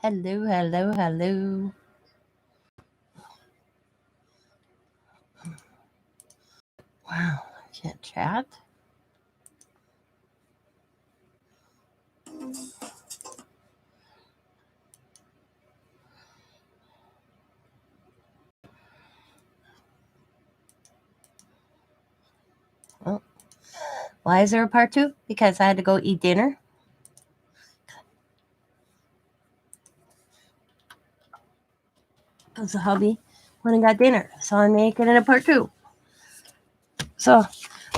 Hello, hello, hello. Wow, I can't chat. Oh, why is there a part two? Because I had to go eat dinner. Because the hubby went and got dinner, so I'm making it a part two. So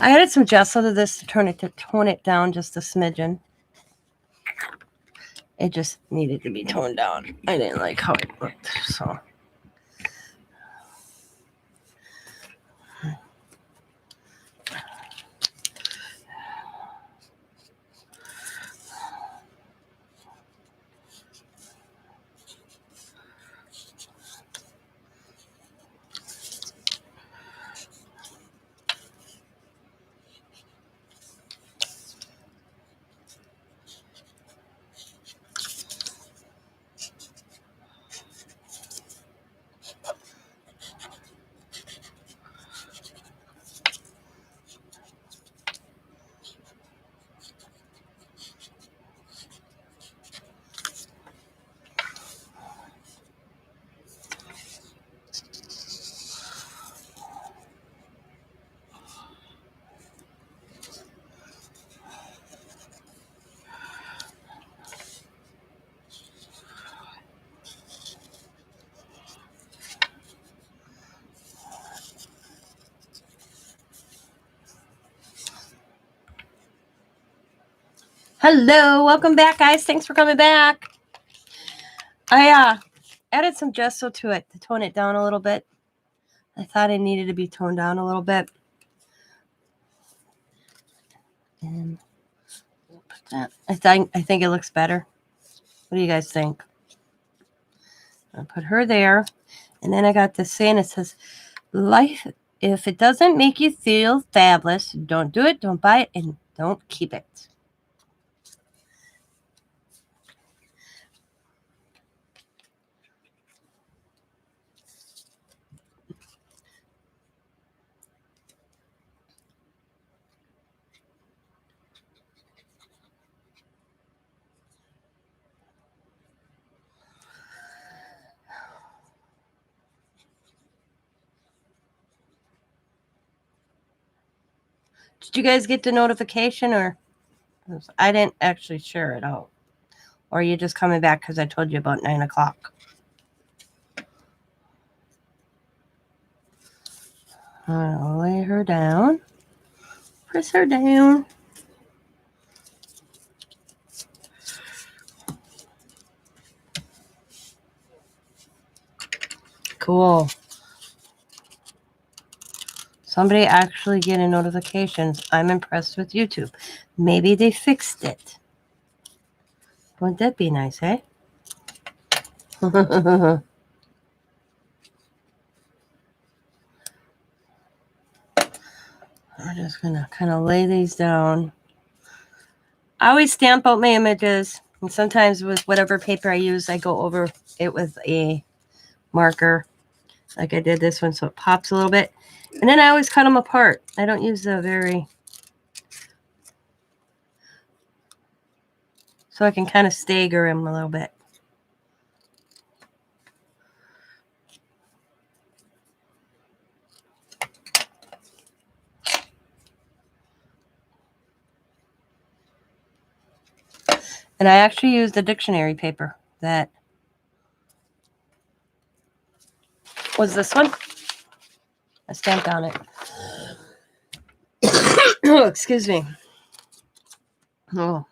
I added some gesso to this to tone it down just a smidgen. It just needed to be toned down. I didn't like how it looked, so. Hello, welcome back, guys. Thanks for coming back. I added some gesso to it to tone it down a little bit. I thought it needed to be toned down a little bit. And put that. I think it looks better. What do you guys think? I'll put her there. And then I got this saying, it says, life, if it doesn't make you feel fabulous, don't do it, don't buy it, and don't keep it. Did you guys get the notification, or I didn't actually share it out? Or are you just coming back because I told you about 9 o'clock? I'll lay her down. Press her down. Cool. Somebody actually getting notifications. I'm impressed with YouTube. Maybe they fixed it. Wouldn't that be nice, eh? I'm just going to kind of lay these down. I always stamp out my images. And sometimes with whatever paper I use, I go over it with a marker. Like I did this one, so it pops a little bit. And then I always cut them apart. I don't use the very... So I can kind of stagger them a little bit. And I actually used the dictionary paper that was this one. I stamped on it. Oh, excuse me. Oh.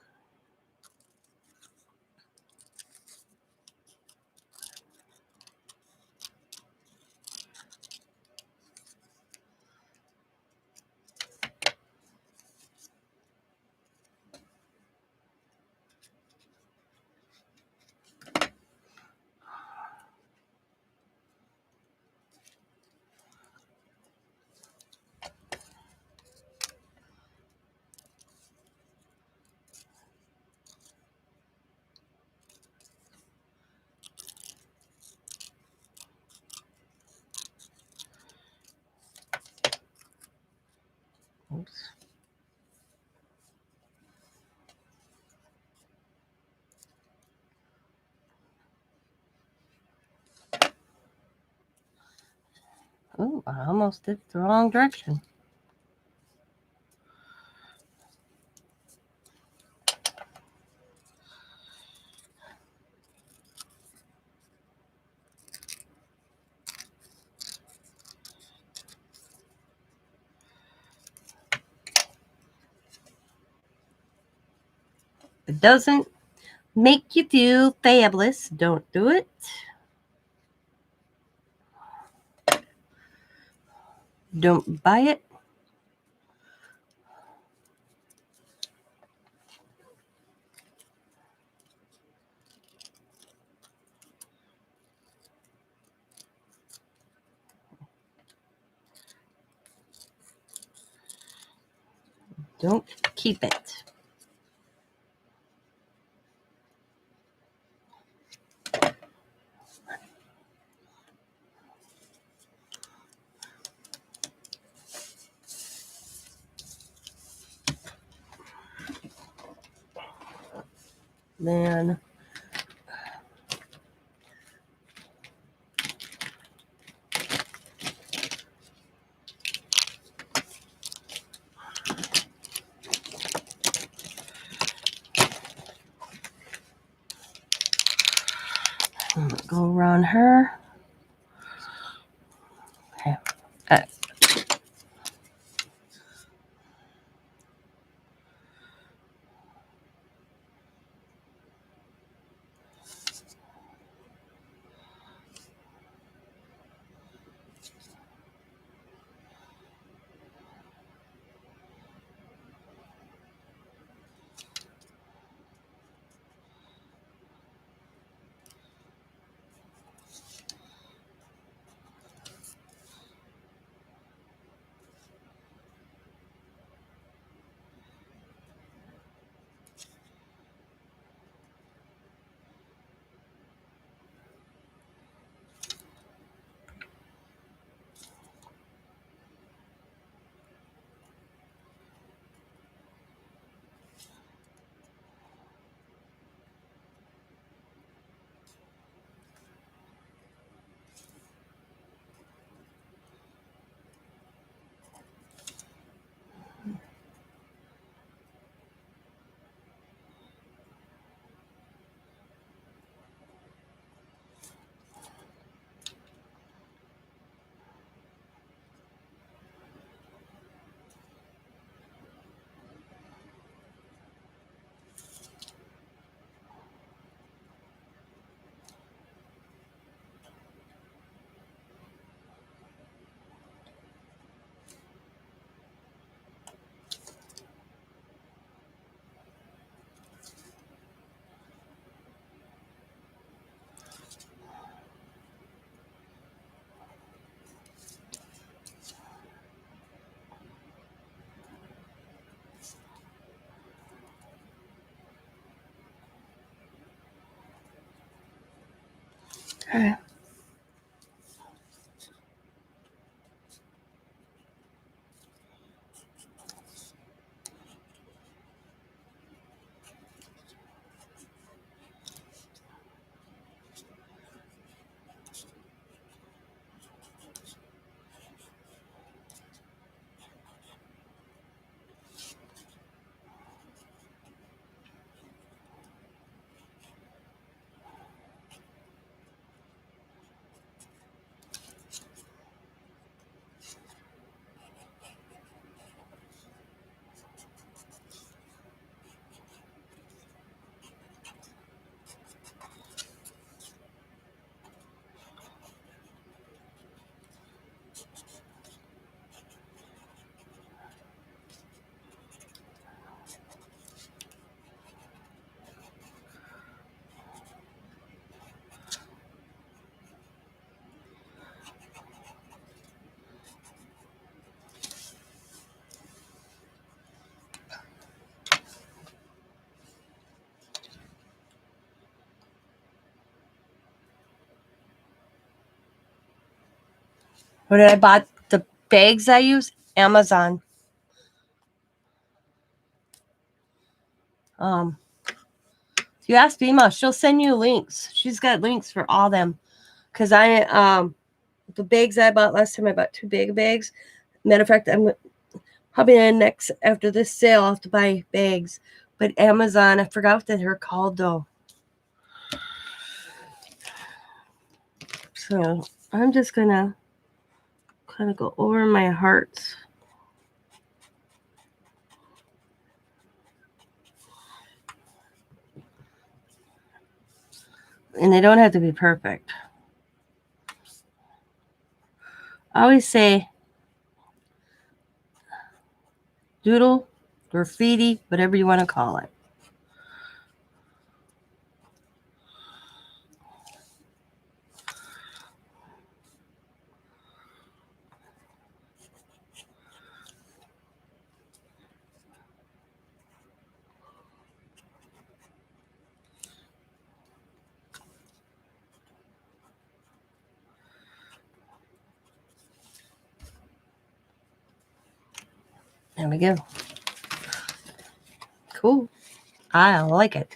Oh, I almost did the wrong direction. It doesn't make you feel fabulous. Don't do it. Don't buy it. Don't keep it. Then go around her. Okay. Okay. Where did I buy the bags I use? Amazon. If you ask Bima, she'll send you links. She's got links for all them. Cause I The bags I bought last time, I bought 2 big bags. Matter of fact, I'm probably next after this sale, I'll have to buy bags. But Amazon, I forgot what they're called though. So I'm just gonna kind of go over my hearts. And they don't have to be perfect. I always say doodle, graffiti, whatever you want to call it. There we go. Cool. I like it.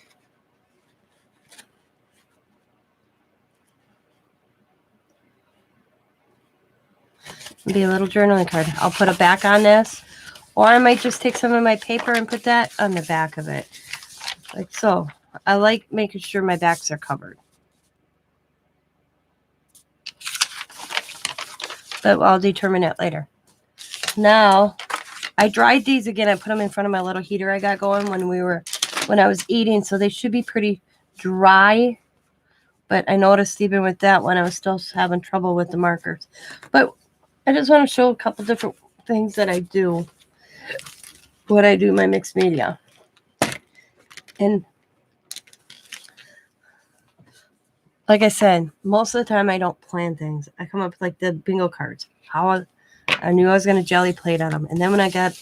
Be a little journaling card. I'll put a back on this, or I might just take some of my paper and put that on the back of it, like so. I like making sure my backs are covered, but I'll determine it later. Now, I dried these again. I put them in front of my little heater I got going when I was eating, so they should be pretty dry. But I noticed even with that one, I was still having trouble with the markers. But I just want to show a couple different things that I do, what I do in my mixed media. And like I said, most of the time I don't plan things. I come up with like the bingo cards. I knew I was going to jelly plate on them. And then when I got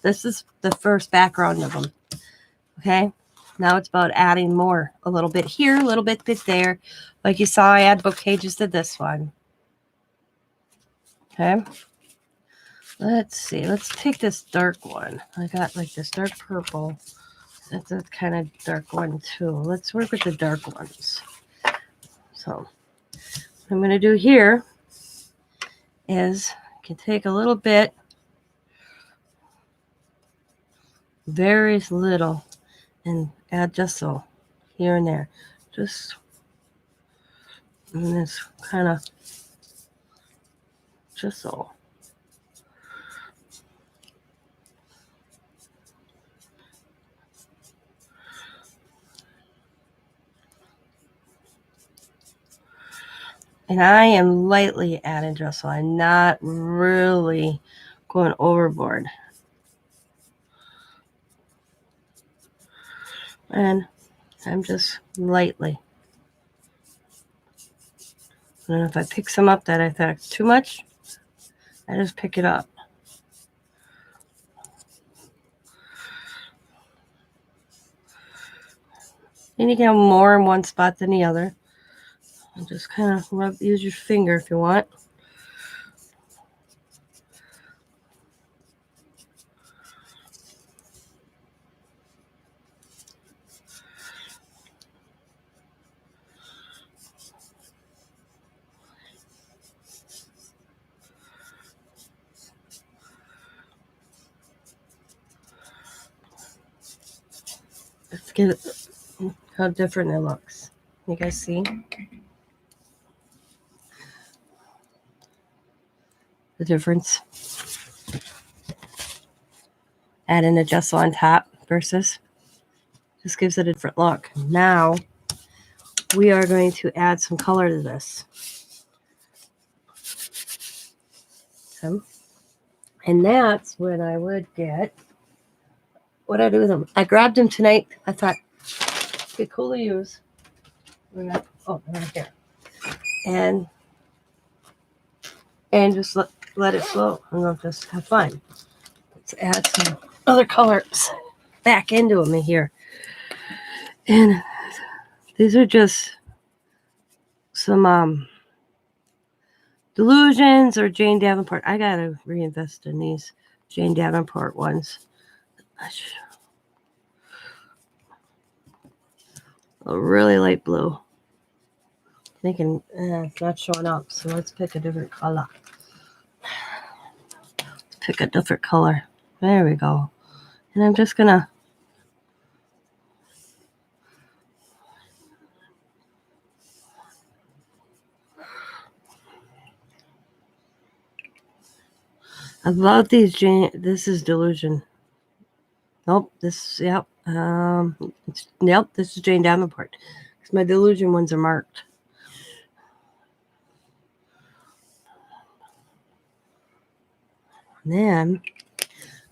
this is the first background of them. Okay. Now it's about adding more. A little bit here, a little bit there. Like you saw, I add book pages to this one. Okay. Let's see. Let's take this dark one. I got like this dark purple. That's a kind of dark one too. Let's work with the dark ones. So what I'm going to do here is I can take a little bit, very little, and add just so here and there. Just in this kind of just so. And I am lightly adding just so. I'm not really going overboard. And I'm just lightly. And if I pick some up that I thought too much, I just pick it up. And you can have more in one spot than the other. And just kind of use your finger if you want. Let's get it, how different it looks. You guys see? The difference. Add in a gesso on top versus just gives it a different look. Now we are going to add some color to this. So, and that's when I would get what I do with them. I grabbed them tonight. I thought it'd be cool to use. Oh, they're right here. And just let it flow and we'll just have fun. Let's add some other colors back into them here. And these are just some Delusions or Jane Davenport. I gotta reinvest in these Jane Davenport ones. A really light blue. Thinking it's not showing up, so let's pick a different color. Let's pick a different color. There we go. And I'm just gonna I love these this is Delusion. Nope, this yep. This is Jane Davenport. Because my Delusion ones are marked. And then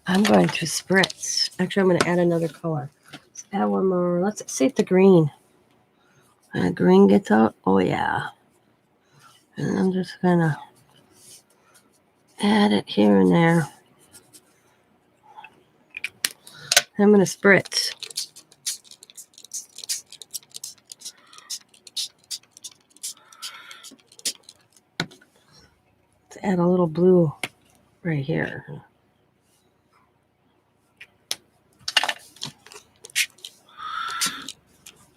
I'm going to spritz. Actually, I'm going to add another color. Let's add one more. Let's see if the green. Green gets out. Oh, yeah. And I'm just going to add it here and there. I'm going to spritz. Let's add a little blue right here.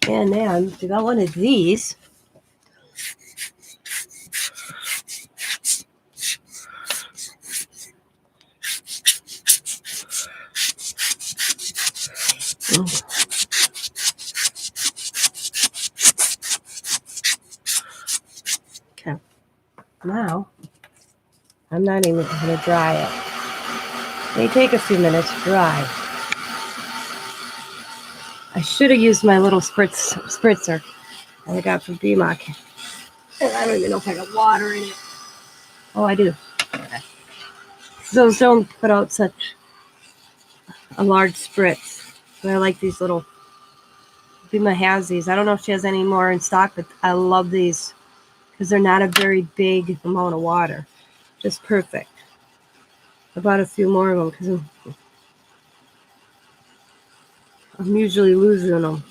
And then we got one of these. Okay. Now, I'm not even going to dry it. They take a few minutes to dry. I should have used my little spritzer that I got from BMOC. And I don't even know if I got water in it. Oh, I do. Okay. Those don't put out such a large spritz. But I like these little. Bima has these. I don't know if she has any more in stock, but I love these because they're not a very big amount of water. Just perfect. I bought a few more of them because I'm usually losing them.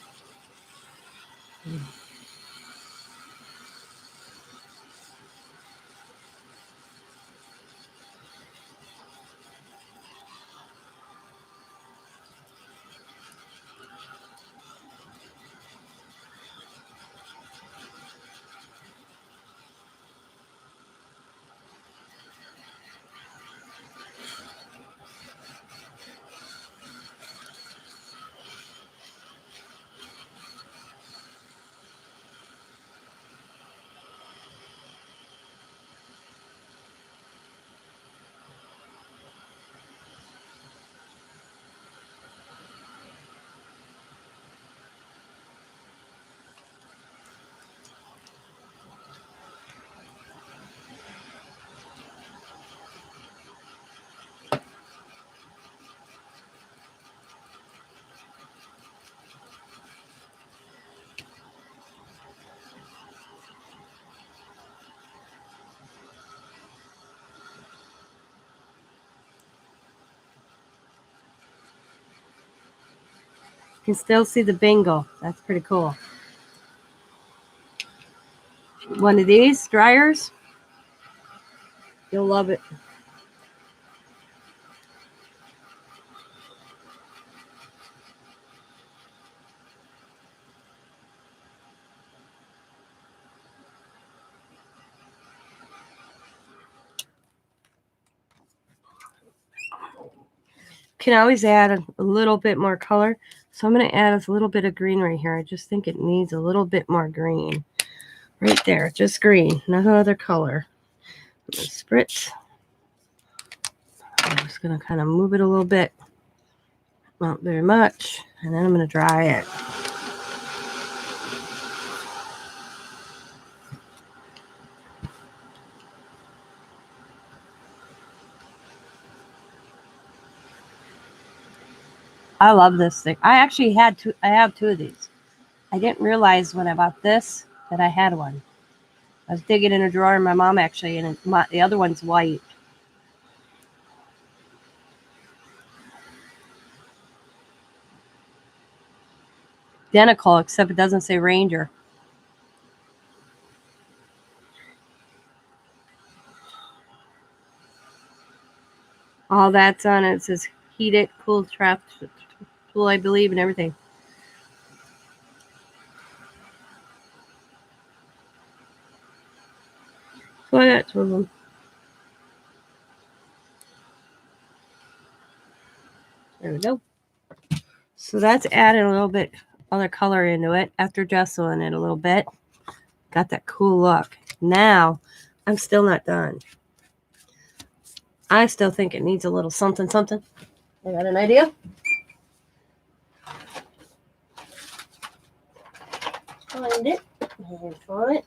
You can still see the bingo. That's pretty cool. One of these dryers. You'll love it. Can always add a little bit more color. So I'm going to add a little bit of green right here. I just think it needs a little bit more green. Right there, just green, no other color. I'm going to spritz. I'm just going to kind of move it a little bit. Not very much. And then I'm going to dry it. I love this thing. I actually had two. I have two of these. I didn't realize when I bought this that I had one. I was digging in a drawer, and my mom actually, and the other one's white. Identical, except it doesn't say Ranger. All that's on it. It says heat it, cool, trap, tool, I believe, and everything. So I got 2 of them. There we go. So that's adding a little bit other color into it after gessoing it a little bit. Got that cool look. Now, I'm still not done. I still think it needs a little something, something. I got an idea. Find it. And find it.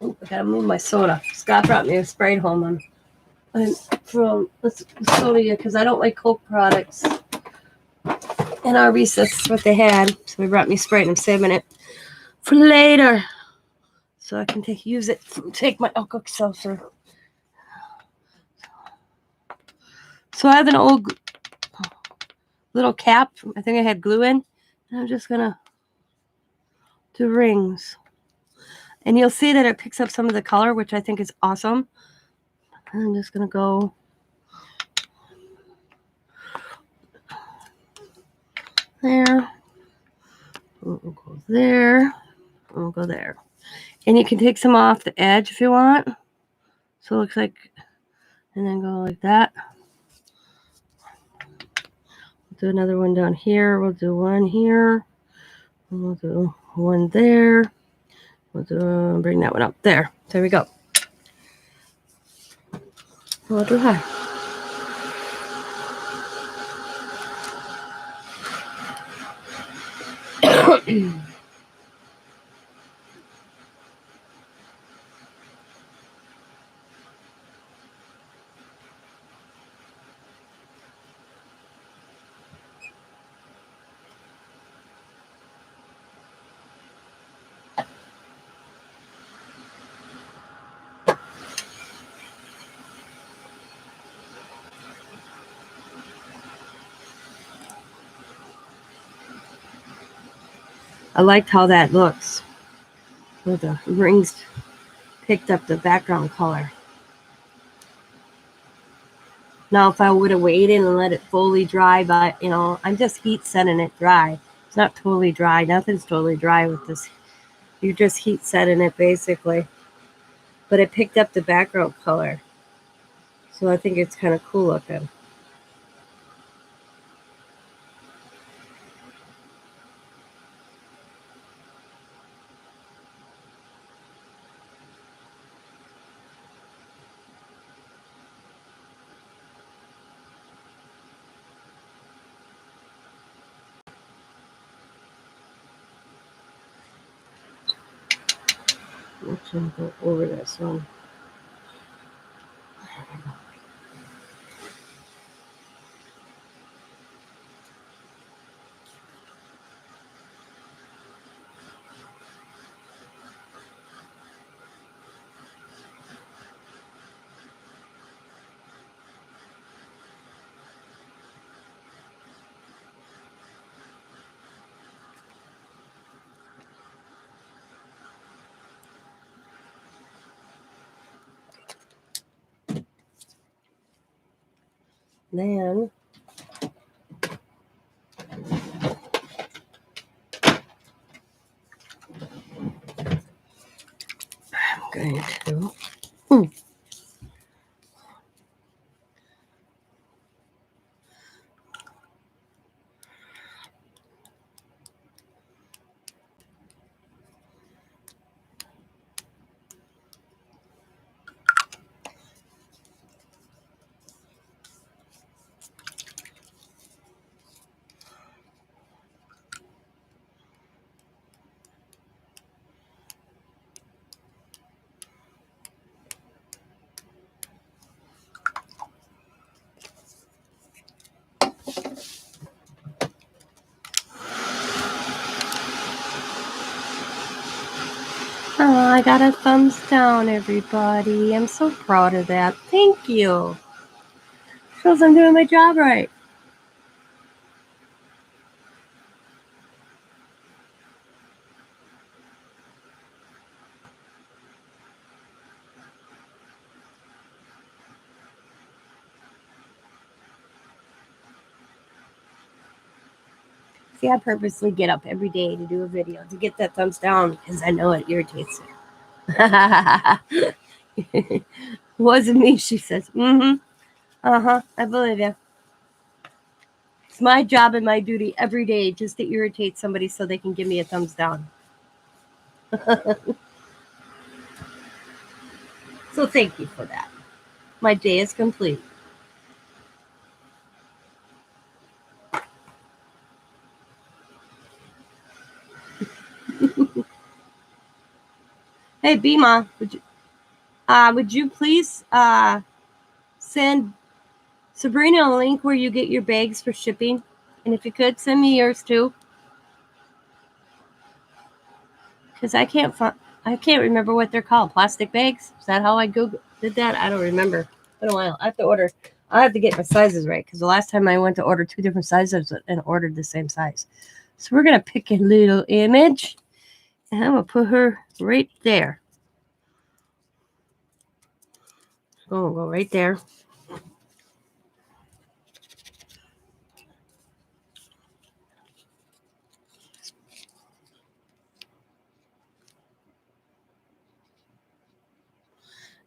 Oh, I gotta move my soda. Scott brought me a Sprite home from soda because I don't like Coke products. And Arby's, that's what they had. So he brought me Sprite and I'm saving it for later. So I can use it to take my alcoholic seltzer. So I have an old little cap. I think I had glue in. And I'm just going to do rings. And you'll see that it picks up some of the color, which I think is awesome. And I'm just going to go there. We'll go there. We'll go there. And you can take some off the edge if you want. So it looks like, and then go like that. We'll do another one down here. We'll do one here. And we'll do one there. We'll bring that one up there. There we go. We'll do that. I liked how that looks. Where the rings picked up the background color. Now, if I would have waited and let it fully dry, but I'm just heat setting it dry. It's not totally dry. Nothing's totally dry with this. You're just heat setting it basically. But it picked up the background color. So I think it's kind of cool looking. Let's go over this one. Then I'm going to I got a thumbs down, everybody. I'm so proud of that. Thank you. Shows I'm doing my job right. See, I purposely get up every day to do a video to get that thumbs down because I know it irritates it. Wasn't me, she says. Mm-hmm. Uh-huh. I believe you. It's my job and my duty every day just to irritate somebody so they can give me a thumbs down. So thank you for that. My day is complete. Hey, Bima, would you please send Sabrina a link where you get your bags for shipping? And if you could, send me yours too. Because I can't remember what they're called. Plastic bags? Is that how I did that? I don't remember. It's been a while. I have to get my sizes right. Because the last time I went to order 2 different sizes and ordered the same size. So we're going to pick a little image. And I'm going to put her right there. Oh, go right there.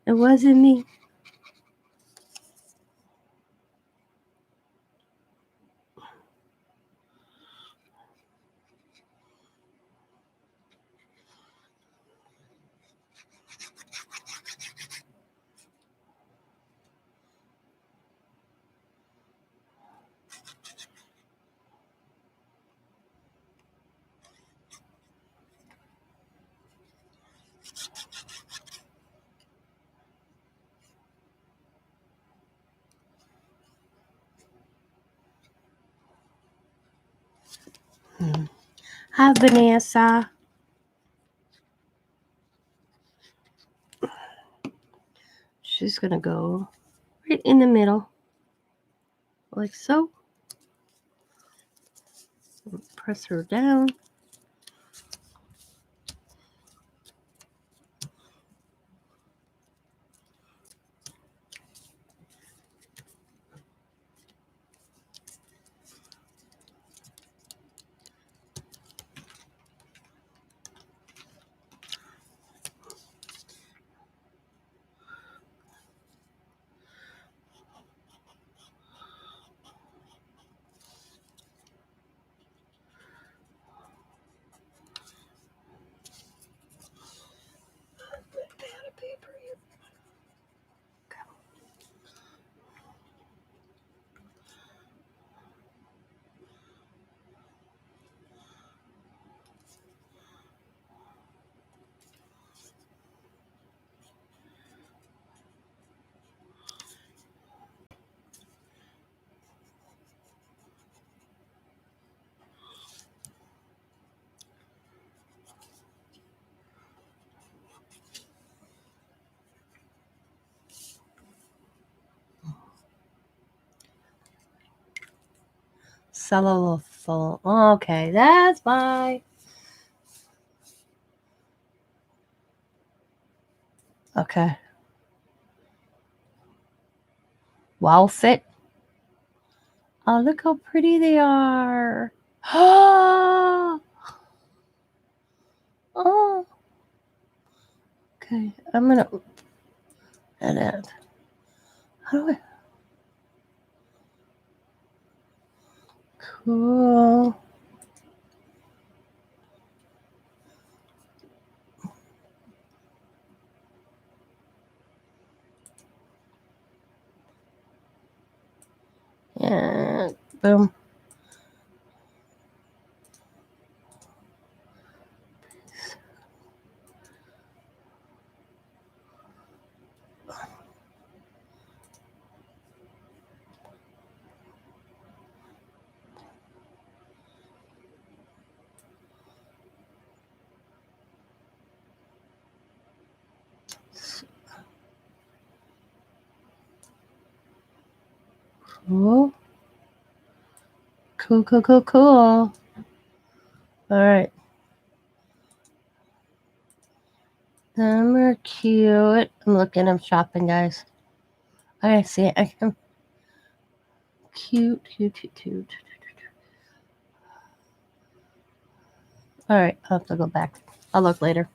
It wasn't me. Hi, Vanessa. She's going to go right in the middle. Like so. Press her down. Cellophane. Okay, that's fine. Okay. Wow fit. Oh, look how pretty they are. Oh. Oh. Okay, I'm going to edit. How do I? Cool. And boom. Cool. Cool, cool, cool, cool. All right. Number cute. I'm looking, I'm shopping, guys. I see it. I can. Cute, cute, cute, cute. All right, I'll have to go back. I'll look later.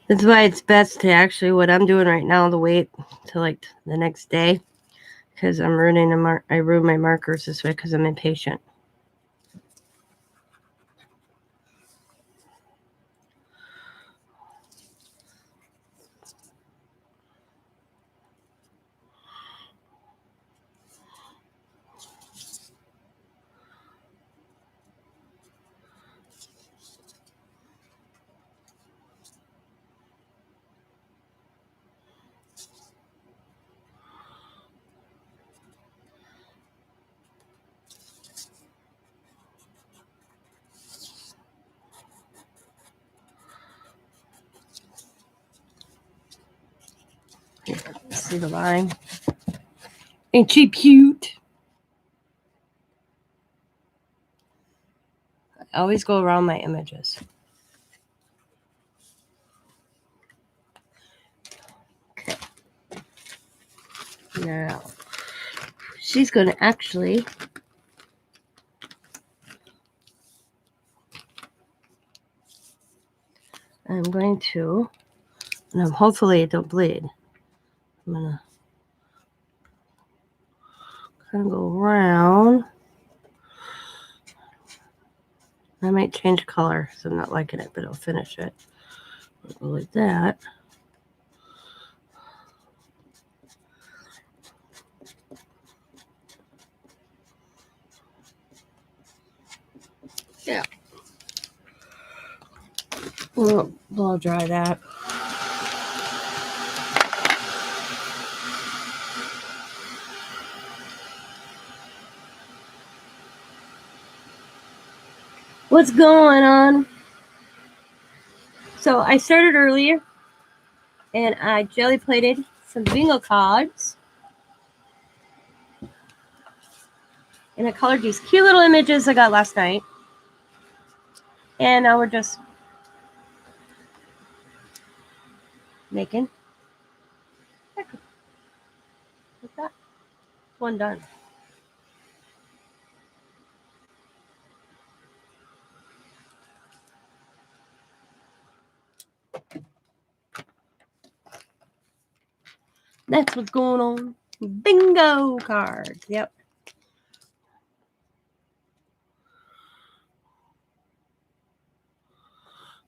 That's why it's best to actually, what I'm doing right now, to wait till like the next day, because I'm ruining I ruin my markers this way because I'm impatient. Here, see the line? Ain't she cute? I always go around my images. Okay. Now, she's going to actually I'm going to, and hopefully it don't bleed. I'm going to kind of go around. I might change color because I'm not liking it, but I'll finish it. I'll go like that. Yeah. We'll blow dry that. What's going on? So I started earlier and I jelly plated some bingo cards. And I colored these cute little images I got last night. And now we're just making. What's that? One done. That's what's going on. Bingo cards. Yep.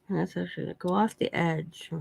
And that's actually go off the edge.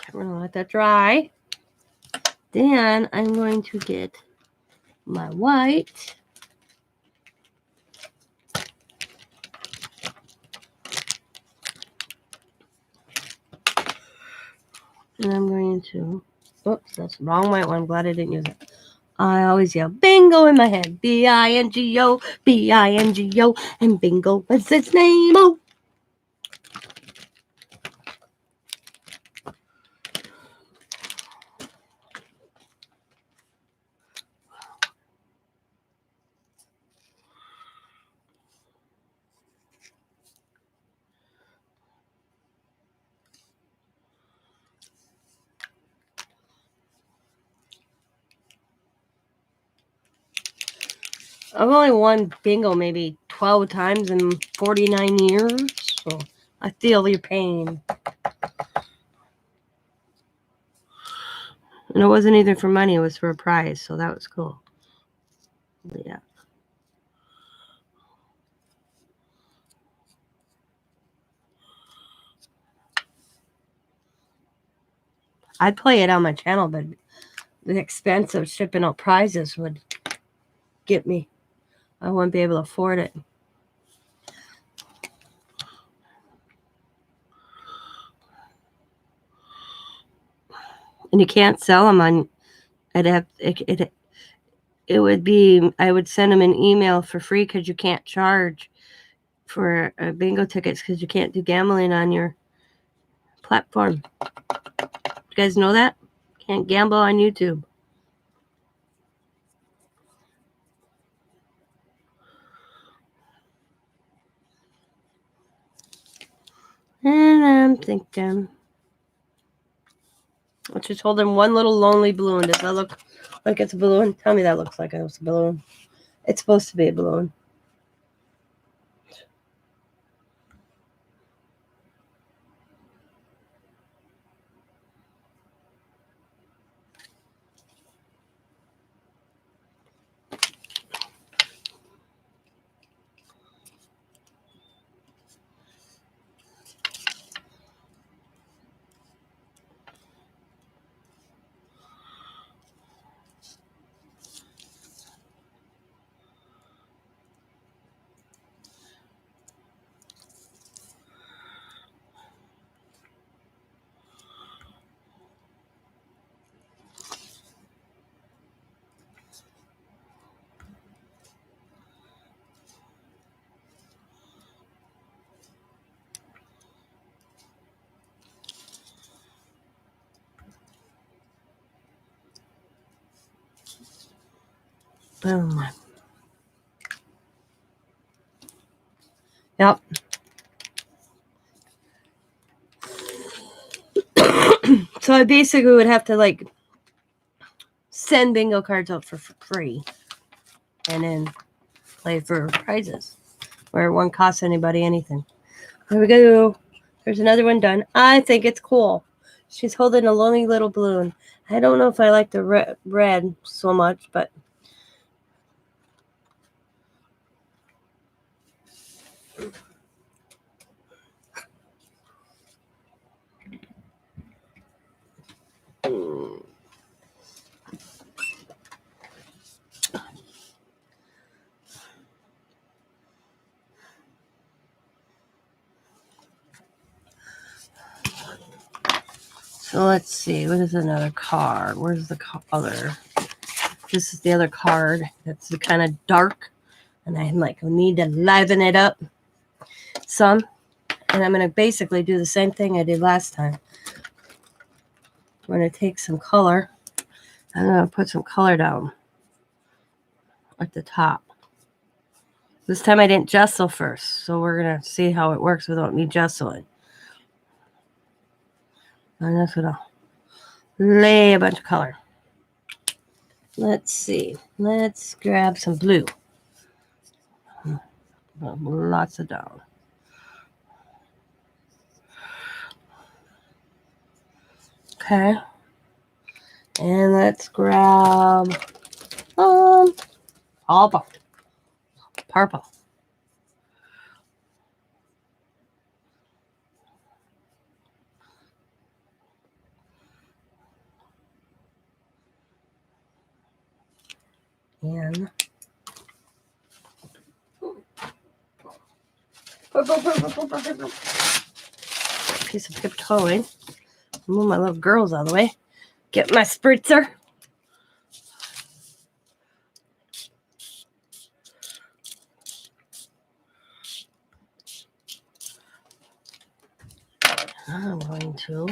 Okay, we're gonna let that dry. Then I'm going to get my white. And I'm going to, oops, that's the wrong white one. I'm glad I didn't use it. I always yell bingo in my head. B-I-N-G-O, B-I-N-G-O, and bingo was its name. Oh. I've only won bingo maybe 12 times in 49 years, so I feel your pain. And it wasn't either for money, it was for a prize, so that was cool. But yeah. I'd play it on my channel, but the expense of shipping out prizes would get me. I wouldn't be able to afford it. And you can't sell them on. It would be. I would send them an email for free because you can't charge for bingo tickets because you can't do gambling on your platform. You guys know that? Can't gamble on YouTube. And I'm thinking, I'm just holding one little lonely balloon. Does that look like it's a balloon? Tell me that looks like it's a balloon. It's supposed to be a balloon. Boom. Yep. So I basically would have to like send bingo cards out for free and then play for prizes where it won't cost anybody anything. Here we go. There's another one done. I think it's cool. She's holding a lonely little balloon. I don't know if I like the red so much, but so let's see. What is another card? Where's the other? This is the other card. That's kind of dark, and I like need to liven it up some. And I'm going to basically do the same thing I did last time. I'm going to take some color. I'm going to put some color down at the top. This time I didn't gesso first, so we're going to see how it works without me gessoing. I'm just going to lay a bunch of color. Let's see. Let's grab some blue. Lots of down. Okay. And let's grab purple. And purple. Piece of tiptoeing. Move my little girls out of the way. Get my spritzer. I'm going to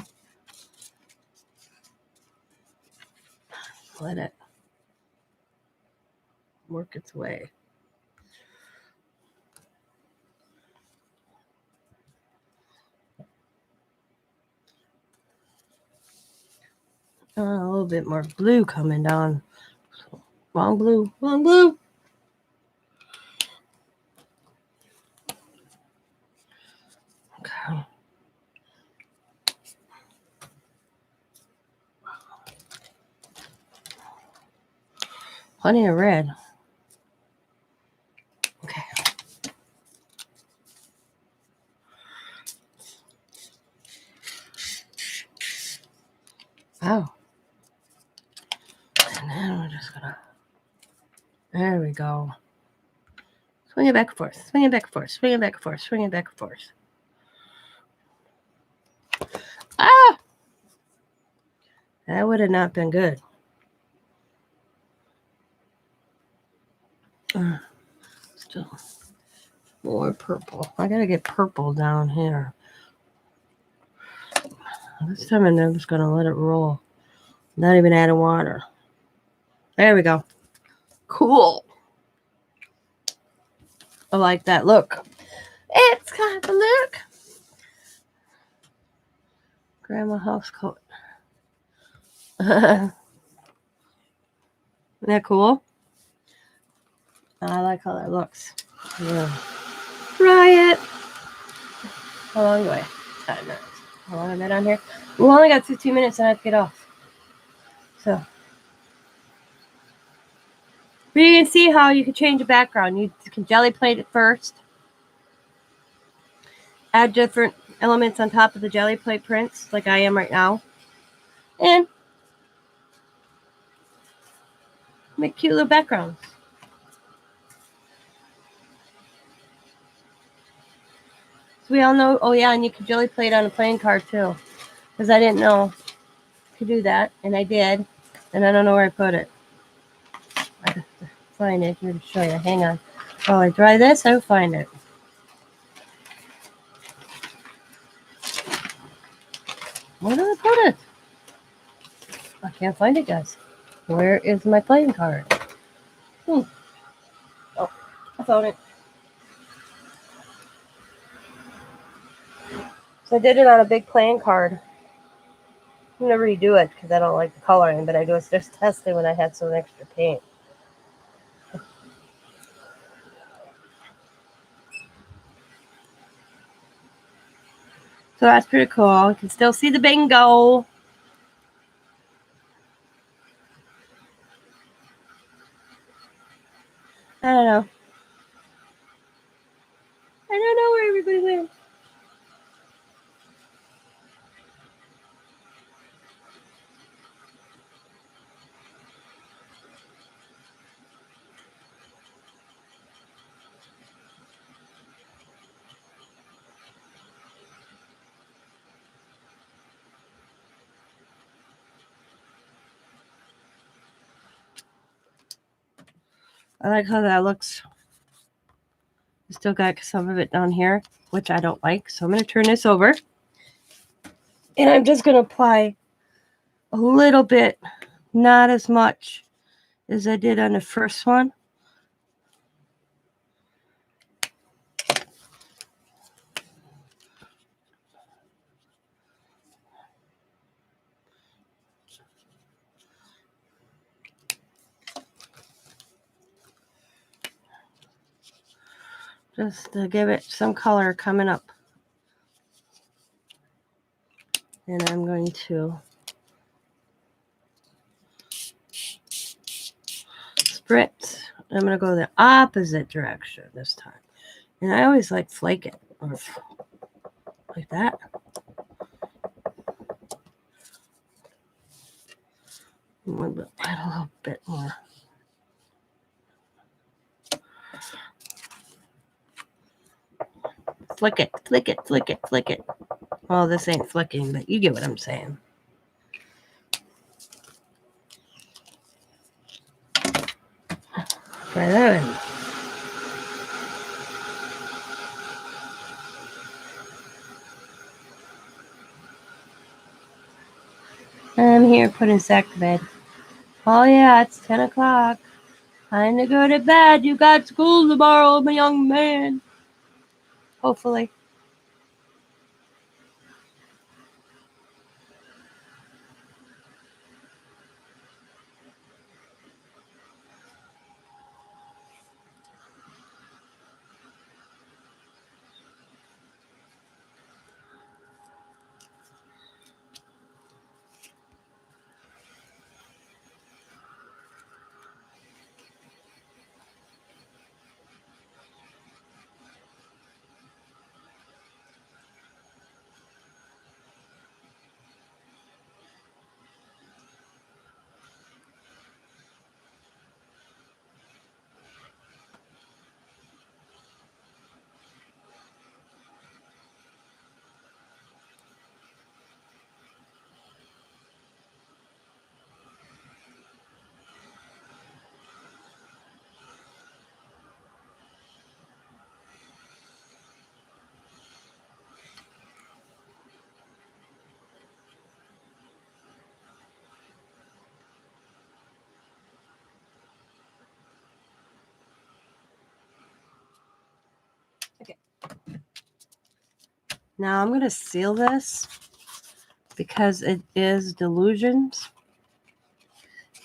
let it work its way. A little bit more blue coming down. Wrong blue. Okay. Plenty of red. Okay. Oh. And then we're just gonna. There we go. Swing it back and forth. Swing it back and forth. Swing it back and forth. Swing it back and forth. Ah! That would have not been good. Still. More purple. I gotta get purple down here. This time I'm just gonna let it roll. Not even adding water. There we go. Cool. I like that look. It's got the look. Grandma house coat. Isn't that cool? I like how that looks. Yeah. Try it. How long do I? 5 minutes. How long am I on here? We only got 15 minutes and I have to get off. So. But you can see how you can change the background. You can jelly plate it first. Add different elements on top of the jelly plate prints, like I am right now. And make cute little backgrounds. So we all know, oh yeah, and you can jelly plate on a playing card too. Because I didn't know to do that, and I did. And I don't know where I put it. I have to find it here to show you. Hang on. While I dry this, I'll find it. Where did I put it? I can't find it, guys. Where is my playing card? Oh, I found it. So I did it on a big playing card. I never redo it because I don't like the coloring, but I was just testing when I had some extra paint. So that's pretty cool. You can still see the bingo. I don't know. I don't know where everybody went. I like how that looks. Still got some of it down here, which I don't like. So I'm going to turn this over. And I'm just going to apply a little bit, not as much as I did on the first one. Just to give it some color coming up. And I'm going to spritz. I'm going to go the opposite direction this time. And I always like flake it. Or like that. Add a little bit more. Flick it, flick it, flick it, flick it. Well, this ain't flicking, but you get what I'm saying. Try that in. I'm here putting Zach to bed. Oh yeah, it's 10 o'clock. Time to go to bed. You got school tomorrow, my young man. Hopefully. Now I'm going to seal this because it is Delusions.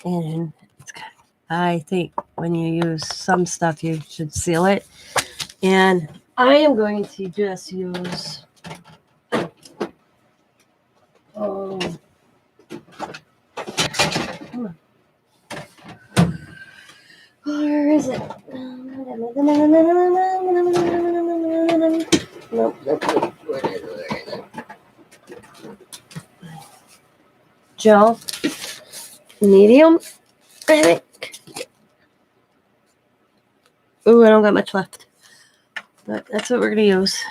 And I think when you use some stuff, you should seal it. And I am going to just use, where is it? Nope. Where is it? Gel, medium, I think. Ooh, I don't got much left. But that's what we're going to use.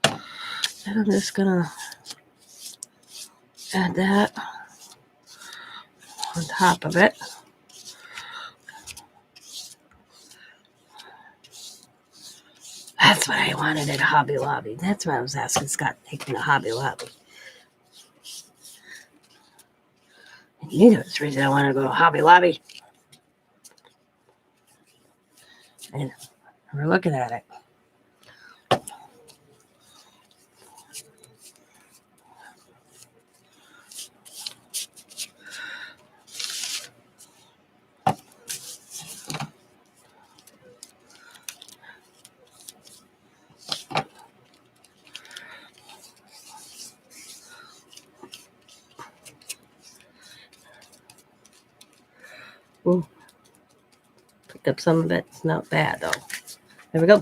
And I'm just going to add that on top of it. That's what I wanted at Hobby Lobby. That's what I was asking Scott to take me to Hobby Lobby. And you know the reason I want to go to Hobby Lobby. And we're looking at it. Ooh. Picked up some of it. It's not bad though. There we go.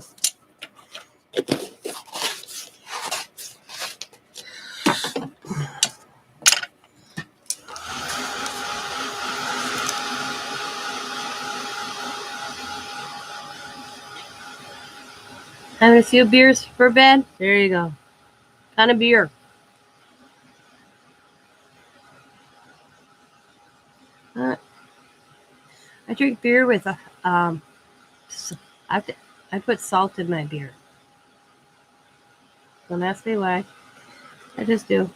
Having a few beers for bed. There you go. Kind of beer. I drink beer with a I put salt in my beer. Don't ask me why. I just do.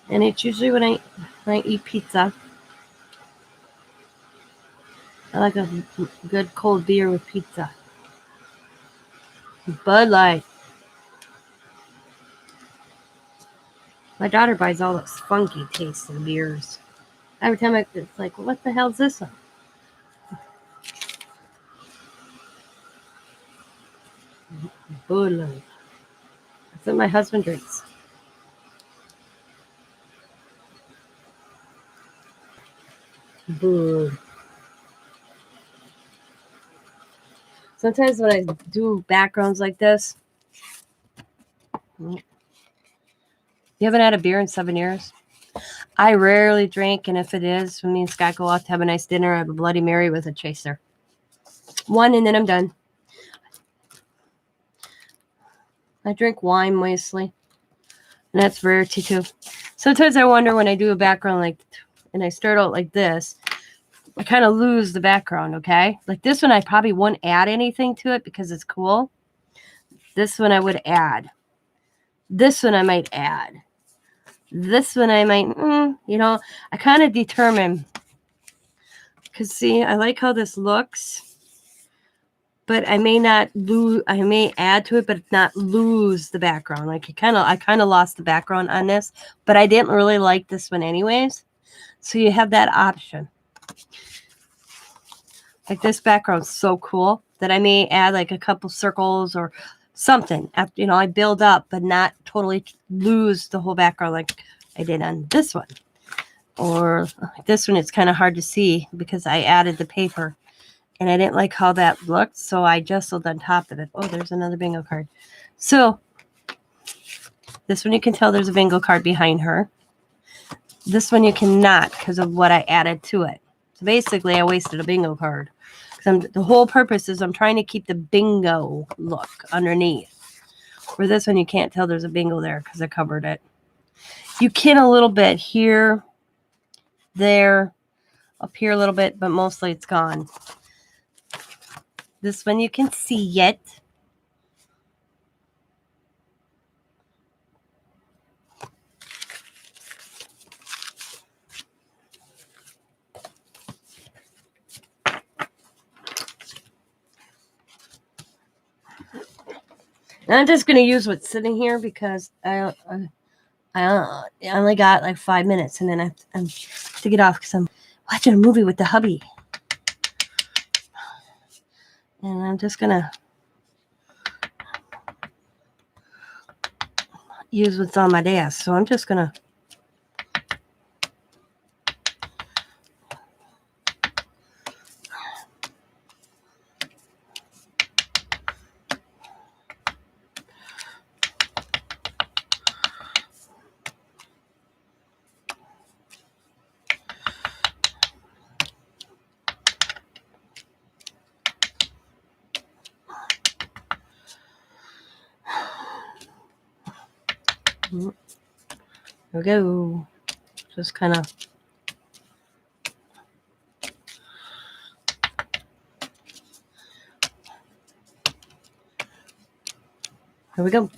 And it's usually when I eat pizza. I like a good cold beer with pizza. Bud Light. My daughter buys all those funky tasting beers. Every time it's like, what the hell's this one? Bud Light. That's what my husband drinks. Bud. Sometimes when I do backgrounds like this, you haven't had a beer in 7 years? I rarely drink, and if it is, when me and Scott go out to have a nice dinner, I have a Bloody Mary with a chaser. One, and then I'm done. I drink wine mostly, and that's rarity too. Sometimes I wonder when I do a background and I start out like this, I kind of lose the background, okay? Like this one, I probably won't add anything to it because it's cool. This one I would add. This one I might add. This one I might, I kind of determine. Because see, I like how this looks, but I may not lose, I may add to it, but not lose the background. Like I kind of lost the background on this, but I didn't really like this one anyways. So you have that option. Like this background's so cool that I may add like a couple circles or something. After, I build up, but not totally lose the whole background like I did on this one. Or this one, it's kind of hard to see because I added the paper. And I didn't like how that looked, so I jostled on top of it. Oh, there's another bingo card. So this one you can tell there's a bingo card behind her. This one you cannot because of what I added to it. So basically, I wasted a bingo card. The whole purpose is I'm trying to keep the bingo look underneath. For this one, you can't tell there's a bingo there because I covered it. You can a little bit here, there, up here a little bit, but mostly it's gone. This one you can see it. And I'm just going to use what's sitting here because I only got like 5 minutes, and then I have to get off because I'm watching a movie with the hubby. And I'm just going to use what's on my desk. So I'm just going to there we go. Just kind of. Here we go.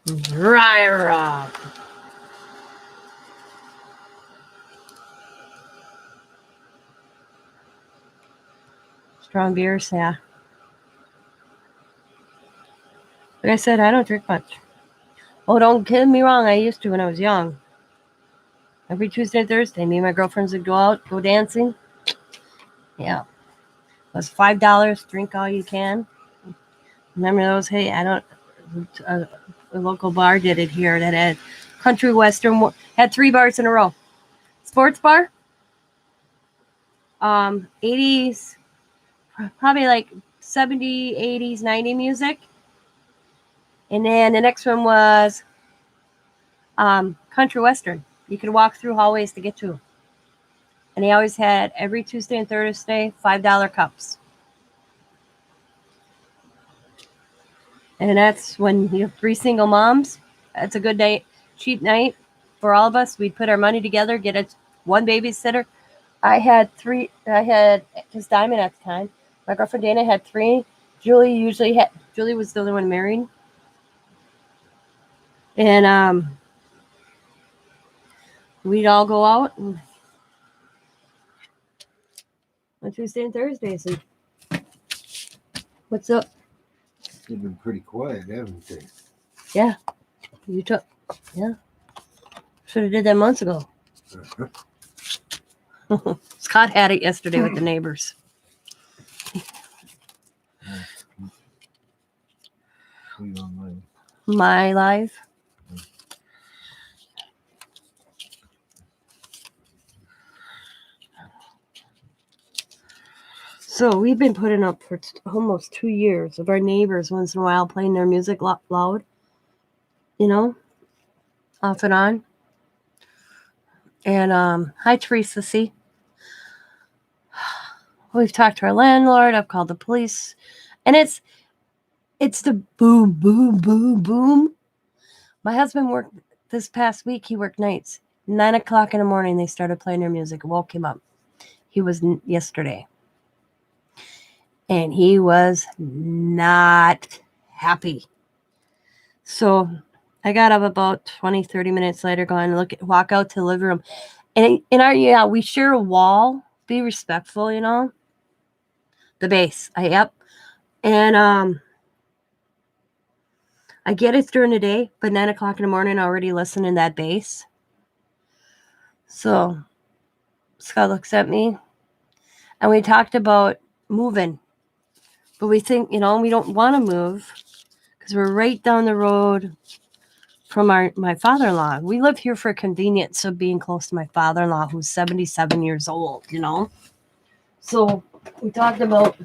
Dry rock. Strong beers, yeah. Like I said, I don't drink much. Oh, don't get me wrong. I used to when I was young. Every Tuesday and Thursday, me and my girlfriends would go out, go dancing. Yeah. It was $5, drink all you can. Remember those? Hey, I don't. A local bar did it here that had country western, had 3 bars in a row. Sports bar. 80s, probably like 70s, 80s, 90s music. And then the next one was country western. You could walk through hallways to get to. And they always had every Tuesday and Thursday $5 cups. And that's when you have 3 single moms. That's a good night, cheap night for all of us. We'd put our money together, get one babysitter. I had 3. I had just Diamond at the time. My girlfriend Dana had 3. Julie was the only one married. And we'd all go out on Tuesday and Thursdays. And what's up? You've been pretty quiet, haven't they? Yeah. Yeah. Should have did that months ago. Scott had it yesterday with the neighbors. My life. So we've been putting up for almost 2 years of our neighbors once in a while playing their music loud, off and on. And hi Teresa, see? We've talked to our landlord. I've called the police, and it's the boom, boom, boom, boom. My husband worked this past week. He worked nights. 9 o'clock in the morning, they started playing their music. It woke him up. He was yesterday. And he was not happy. So I got up about 20, 30 minutes later, going to walk out to the living room. And we share a wall. Be respectful, The base. Yep. And I get it during the day, but 9 o'clock in the morning, I already listening to that bass. So Scott looks at me, and we talked about moving. But we think, we don't want to move because we're right down the road from my father-in-law. We live here for convenience of being close to my father-in-law, who's 77 years old, So we talked about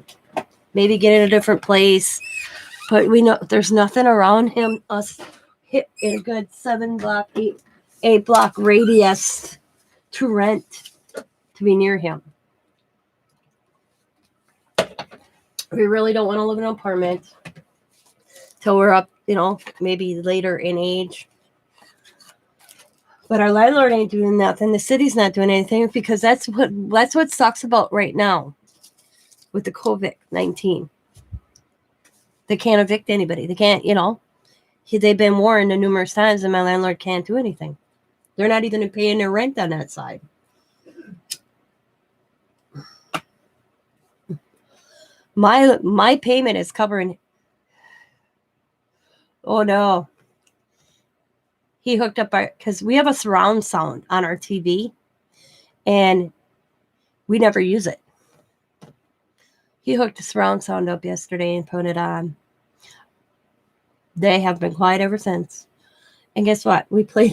maybe getting a different place, but we know there's nothing around us hit in a good 8 block radius to rent to be near him. We really don't want to live in an apartment till we're up, maybe later in age. But our landlord ain't doing nothing. The city's not doing anything because that's what sucks about right now with the COVID-19. They can't evict anybody. They can't, they've been warned numerous times, and my landlord can't do anything. They're not even paying their rent on that side. My payment is covering Oh no. He hooked up because we have a surround sound on our TV and we never use it. He hooked the surround sound up yesterday and put it on. They have been quiet ever since. And guess what? We played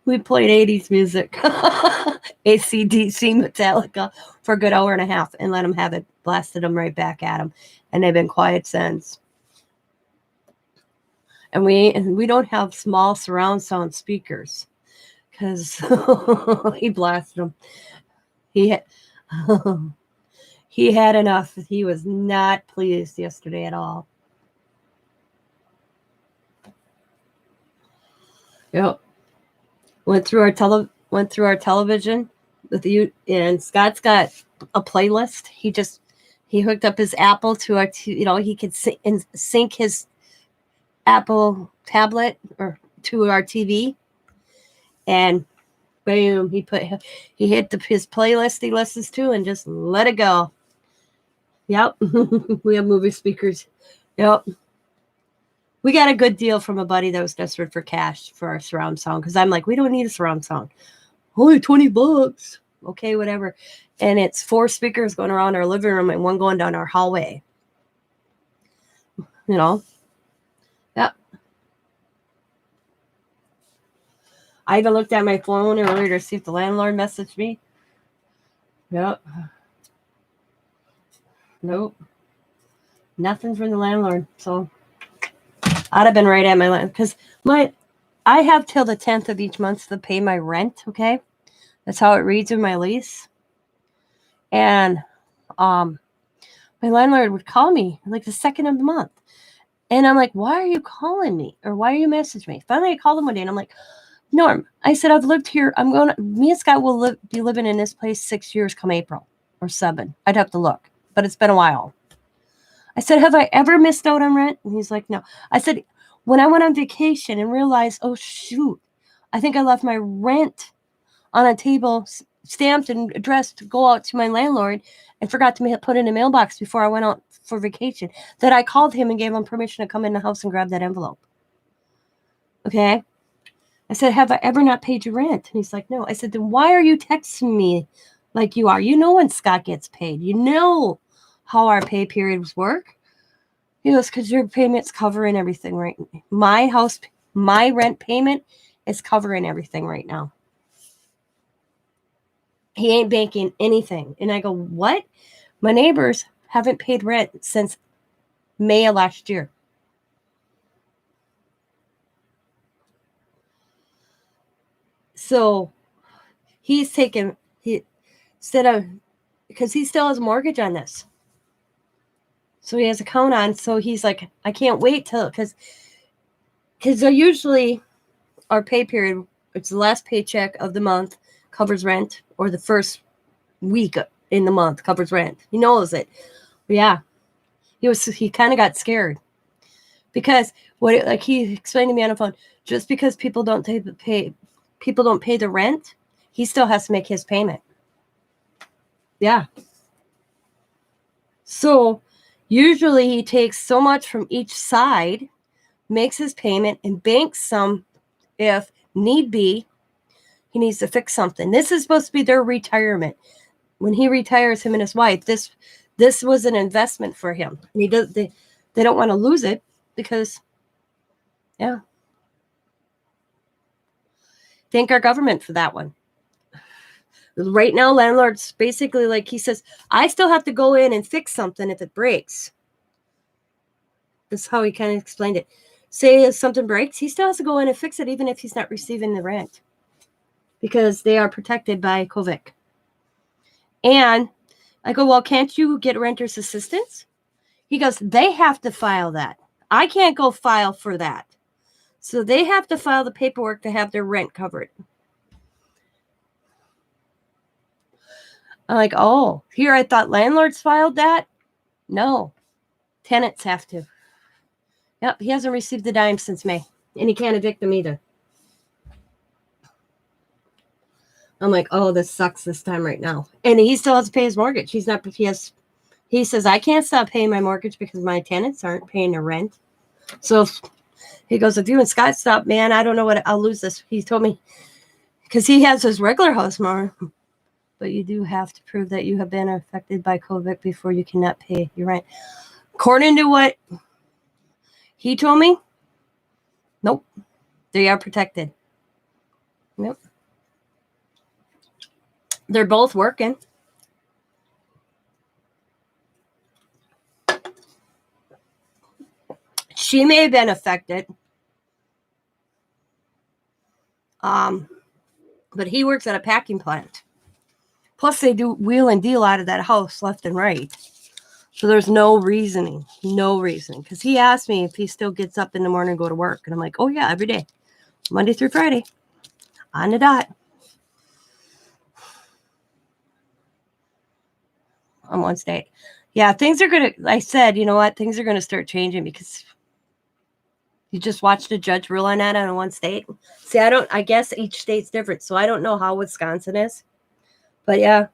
we played 80s music. AC/DC, Metallica for a good hour and a half and let them have it. Blasted them right back at them. And they've been quiet since. And we don't have small surround sound speakers because he blasted them. He had, he had enough. He was not pleased yesterday at all. Yep. Went through our television with you, and Scott's got a playlist. He hooked up his Apple to our he could sync his Apple tablet or to our TV, and boom, he hit his playlist he listens to and just let it go. Yep. We have movie speakers. Yep. We got a good deal from a buddy that was desperate for cash for our surround sound because I'm like, we don't need a surround sound. Only $20. Okay, whatever. And it's 4 speakers going around our living room and one going down our hallway. Yep. I even looked at my phone earlier to see if the landlord messaged me. Yep. Nope. Nothing from the landlord. So I'd have been right at my land because I have till the 10th of each month to pay my rent. Okay, that's how it reads in my lease. And my landlord would call me like the 2nd of the month, and I'm like, "Why are you calling me? Or why are you messaging me?" Finally, I called him one day, and I'm like, "Norm," I said, "I've lived here. Me and Scott will be living in this place 6 years come April or 7. I'd have to look, but it's been a while." I said, "Have I ever missed out on rent?" And he's like, "No." I said, "When I went on vacation and realized, oh, shoot, I think I left my rent on a table stamped and addressed to go out to my landlord and forgot to put it in a mailbox before I went out for vacation, that I called him and gave him permission to come in the house and grab that envelope." Okay. I said, "Have I ever not paid your rent?" And he's like, "No." I said, "Then why are you texting me like you are? You know when Scott gets paid. You know how our pay periods work." He goes, "Because your payment's covering everything right now. My rent payment is covering everything right now. He ain't banking anything." And I go, "What?" My neighbors haven't paid rent since May of last year. So he's taken, because he still has a mortgage on this. So he has a count on. So he's like, "I can't wait because usually our pay period, it's the last paycheck of the month covers rent, or the first week in the month covers rent." He knows it. But yeah, he kind of got scared because he explained to me on the phone, just because people don't pay the rent, he still has to make his payment. Yeah. So usually he takes so much from each side, makes his payment, and banks some if need be. He needs to fix something. This is supposed to be their retirement. When he retires, him and his wife, this was an investment for him. And they don't want to lose it because, yeah. Thank our government for that one. Right now, landlords basically, like he says, I still have to go in and fix something if it breaks. That's how he kind of explained it. Say if something breaks, he still has to go in and fix it even if he's not receiving the rent, because they are protected by COVID. And I go, "Well, can't you get renter's assistance?" He goes, "They have to file that. I can't go file for that. So they have to file the paperwork to have their rent covered." I'm like, "Oh, here I thought landlords filed that." No, tenants have to. Yep, he hasn't received a dime since May, and he can't evict them either. I'm like, "Oh, this sucks this time right now." And he still has to pay his mortgage. He has He says, I can't stop paying my mortgage because my tenants aren't paying their rent. So he goes, if you and Scott stop, man, I don't know what I'll lose this. He told me, because he has his regular house more. But you do have to prove that you have been affected by COVID before you cannot pay your rent. According to what he told me, nope, they are protected. Nope. They're both working. She may have been affected. But he works at a packing plant. Plus, they do wheel and deal out of that house left and right. So there's no reasoning. Because he asked me if he still gets up in the morning and go to work. And I'm like, oh, yeah, every day. Monday through Friday. On the dot. On one state. Yeah, things are going to, I said, you know what? Things are going to start changing because you just watched a judge rule on that on one state. See, I guess each state's different. So I don't know how Wisconsin is. But yeah.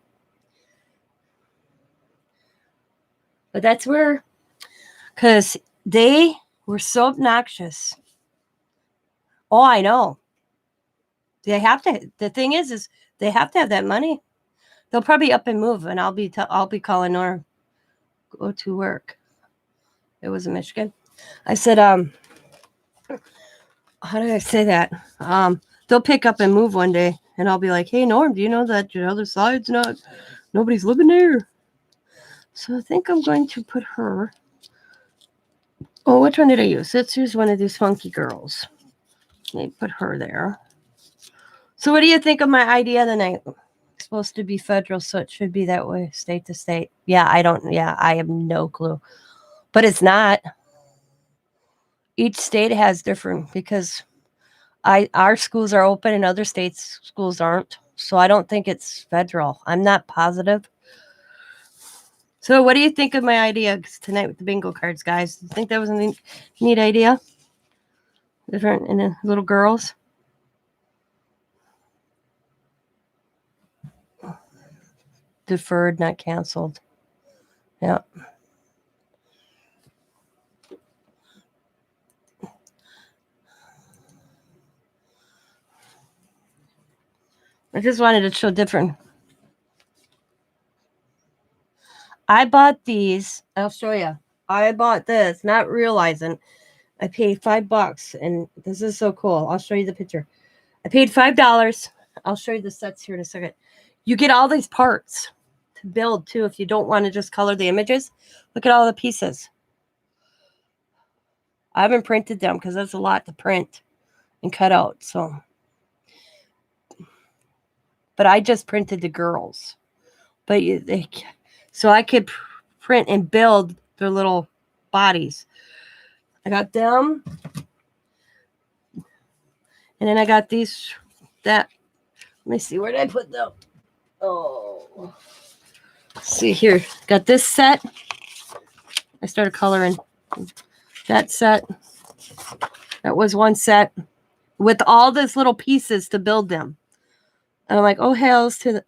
But that's where, because they were so obnoxious. Oh, I know. They have to. The thing is they have to have that money. They'll probably up and move, and I'll be calling Norm. Go to work. It was in Michigan. I said, how did I say that? They'll pick up and move one day, and I'll be like, hey, Norm, do you know that your other side's nobody's living there? So I think I'm going to put her. Oh, which one did I use? Let's use one of these funky girls. Let me put her there. So what do you think of my idea tonight? It's supposed to be federal, so it should be that way, state to state. I have no clue. But it's not. Each state has different, because our schools are open and other states' schools aren't. So I don't think it's federal. I'm not positive. So what do you think of my idea tonight with the bingo cards, guys? Do you think that was a neat idea? Different in the little girls? Deferred, not canceled. Yeah. I just wanted to show different. I bought these. I'll show you. I bought this, not realizing I paid $5, and this is so cool. I'll show you the picture. I paid $5. I'll show you the sets here in a second. You get all these parts to build too if you don't want to just color the images. Look at all the pieces. I haven't printed them because that's a lot to print and cut out. But I just printed the girls. But so I could print and build their little bodies. I got them. And then I got these, let me see, where did I put them? Oh, see here, got this set. I started coloring that set. That was one set with all these little pieces to build them. And I'm like, oh, hells to the,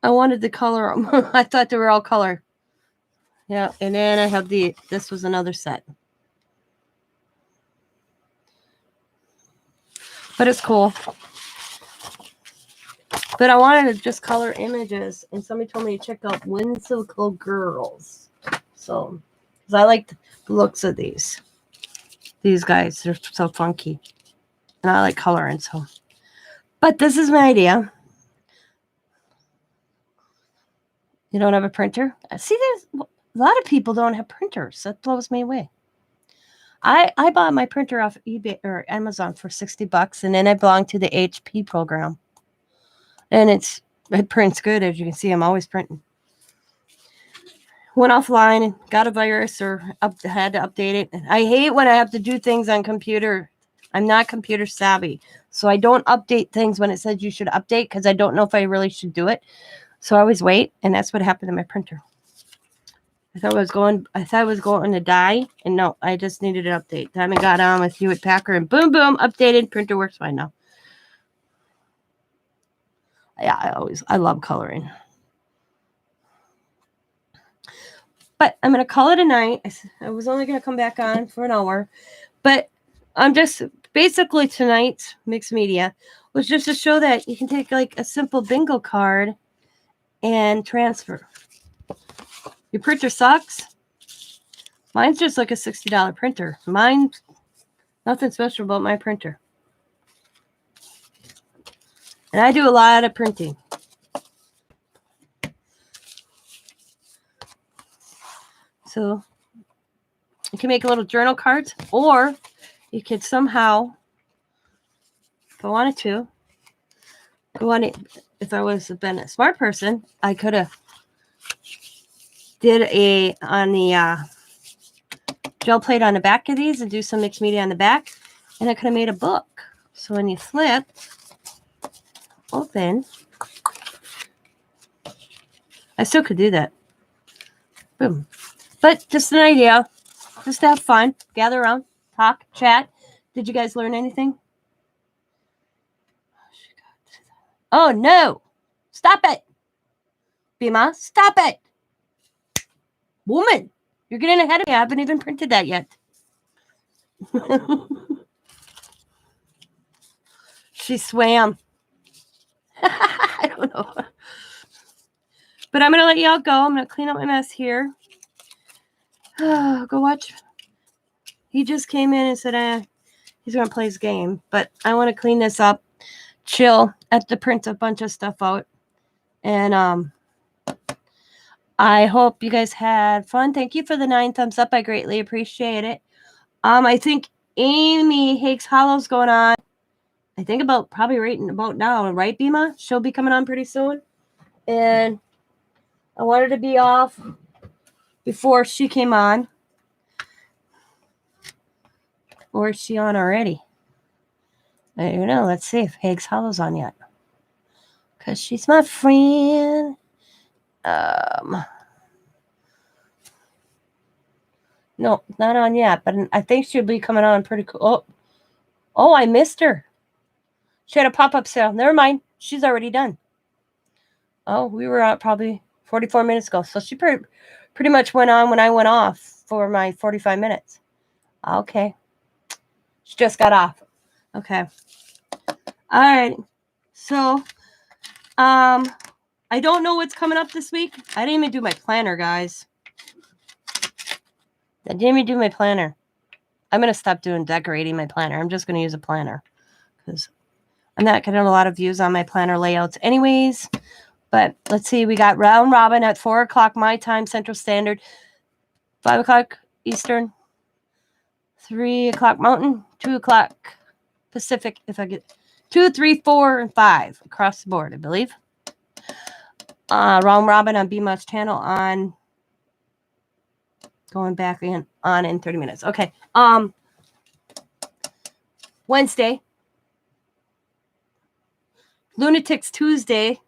I wanted to color them. I thought they were all color. Yeah, and then I have this was another set. But it's cool. But I wanted to just color images, and somebody told me to check out Whimsical Girls. So, because I like the looks of these guys. They're so funky. And I like coloring, so. But this is my idea. You don't have a printer? See, there's a lot of people don't have printers. That blows me away. I bought my printer off eBay or Amazon for $60, and then I belong to the HP program. And it prints good, as you can see. I'm always printing. Went offline and got a virus or had to update it. I hate when I have to do things on computer. I'm not computer savvy, so I don't update things when it says you should update because I don't know if I really should do it. So I always wait, and that's what happened to my printer. I thought it was going to die, and no, I just needed an update. Time I got on with Hewlett Packard, and boom, updated. Printer works fine now. Yeah, I love coloring. But I'm going to call it a night. I was only going to come back on for an hour. But I'm just basically tonight's mixed media was just to show that you can take like a simple bingo card and transfer. Your printer sucks. Mine's just like a $60 printer. Mine's nothing special about my printer. And I do a lot of printing. So you can make little journal cards, or you could somehow, if I wanted to, if I was been a smart person, I could have did on the gel plate on the back of these and do some mixed media on the back, and I could have made a book. So when you flip open, I still could do that. Boom. But just an idea, just to have fun, gather around, talk, chat. Did you guys learn anything? Oh no! Stop it! Bima, stop it! Woman, you're getting ahead of me. I haven't even printed that yet. She swam. I don't know. But I'm going to let y'all go. I'm going to clean up my mess here. Go watch. He just came in and said he's going to play his game. But I want to clean this up, chill, have to print a bunch of stuff out. And I hope you guys had fun. Thank you for the 9 thumbs up. I greatly appreciate it. I think Amy Hakes Hollow's going on. I think probably right about now, right, Bima? She'll be coming on pretty soon. And I wanted to be off before she came on. Or is she on already? I don't know. Let's see if Haig's Hollow's on yet. Because she's my friend. No, not on yet. But I think she'll be coming on pretty cool. Oh, I missed her. She had a pop-up sale. Never mind. She's already done. Oh, we were out probably 44 minutes ago. So she pretty much went on when I went off for my 45 minutes. Okay. She just got off. Okay. All right. So, I don't know what's coming up this week. I didn't even do my planner, guys. I didn't even do my planner. I'm going to stop doing decorating my planner. I'm just going to use a planner because I'm not getting a lot of views on my planner layouts anyways. But let's see. We got round robin at 4 o'clock my time, Central Standard, 5 o'clock Eastern, 3 o'clock Mountain, 2 o'clock Pacific. If I get 2, 3, 4, and 5 across the board, I believe. Round robin on BMOS channel on going back on in 30 minutes. Okay. Wednesday. Lunatics Tuesday.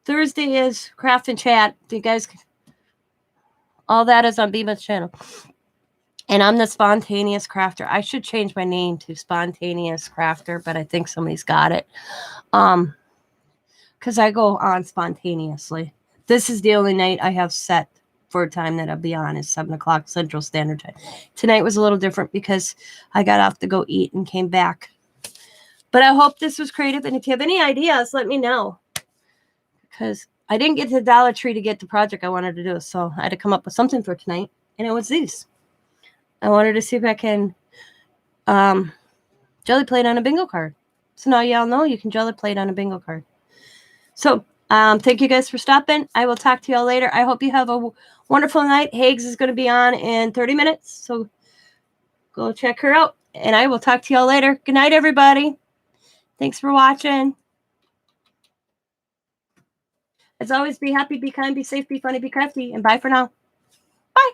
Thursday is Craft and Chat. You guys, all that is on BMOS channel. And I'm the Spontaneous Crafter. I should change my name to Spontaneous Crafter, but I think somebody's got it. Because I go on spontaneously. This is the only night I have set for a time that I'll be on is 7 o'clock Central Standard Time. Tonight was a little different because I got off to go eat and came back. But I hope this was creative. And if you have any ideas, let me know. Because I didn't get to the Dollar Tree to get the project I wanted to do. So I had to come up with something for tonight. And it was these. I wanted to see if I can jelly plate on a bingo card. So now y'all know you can jelly plate on a bingo card. So thank you guys for stopping. I will talk to y'all later. I hope you have a wonderful night. Hags is going to be on in 30 minutes. So go check her out. And I will talk to y'all later. Good night, everybody. Thanks for watching. As always, be happy, be kind, be safe, be funny, be crafty. And bye for now. Bye.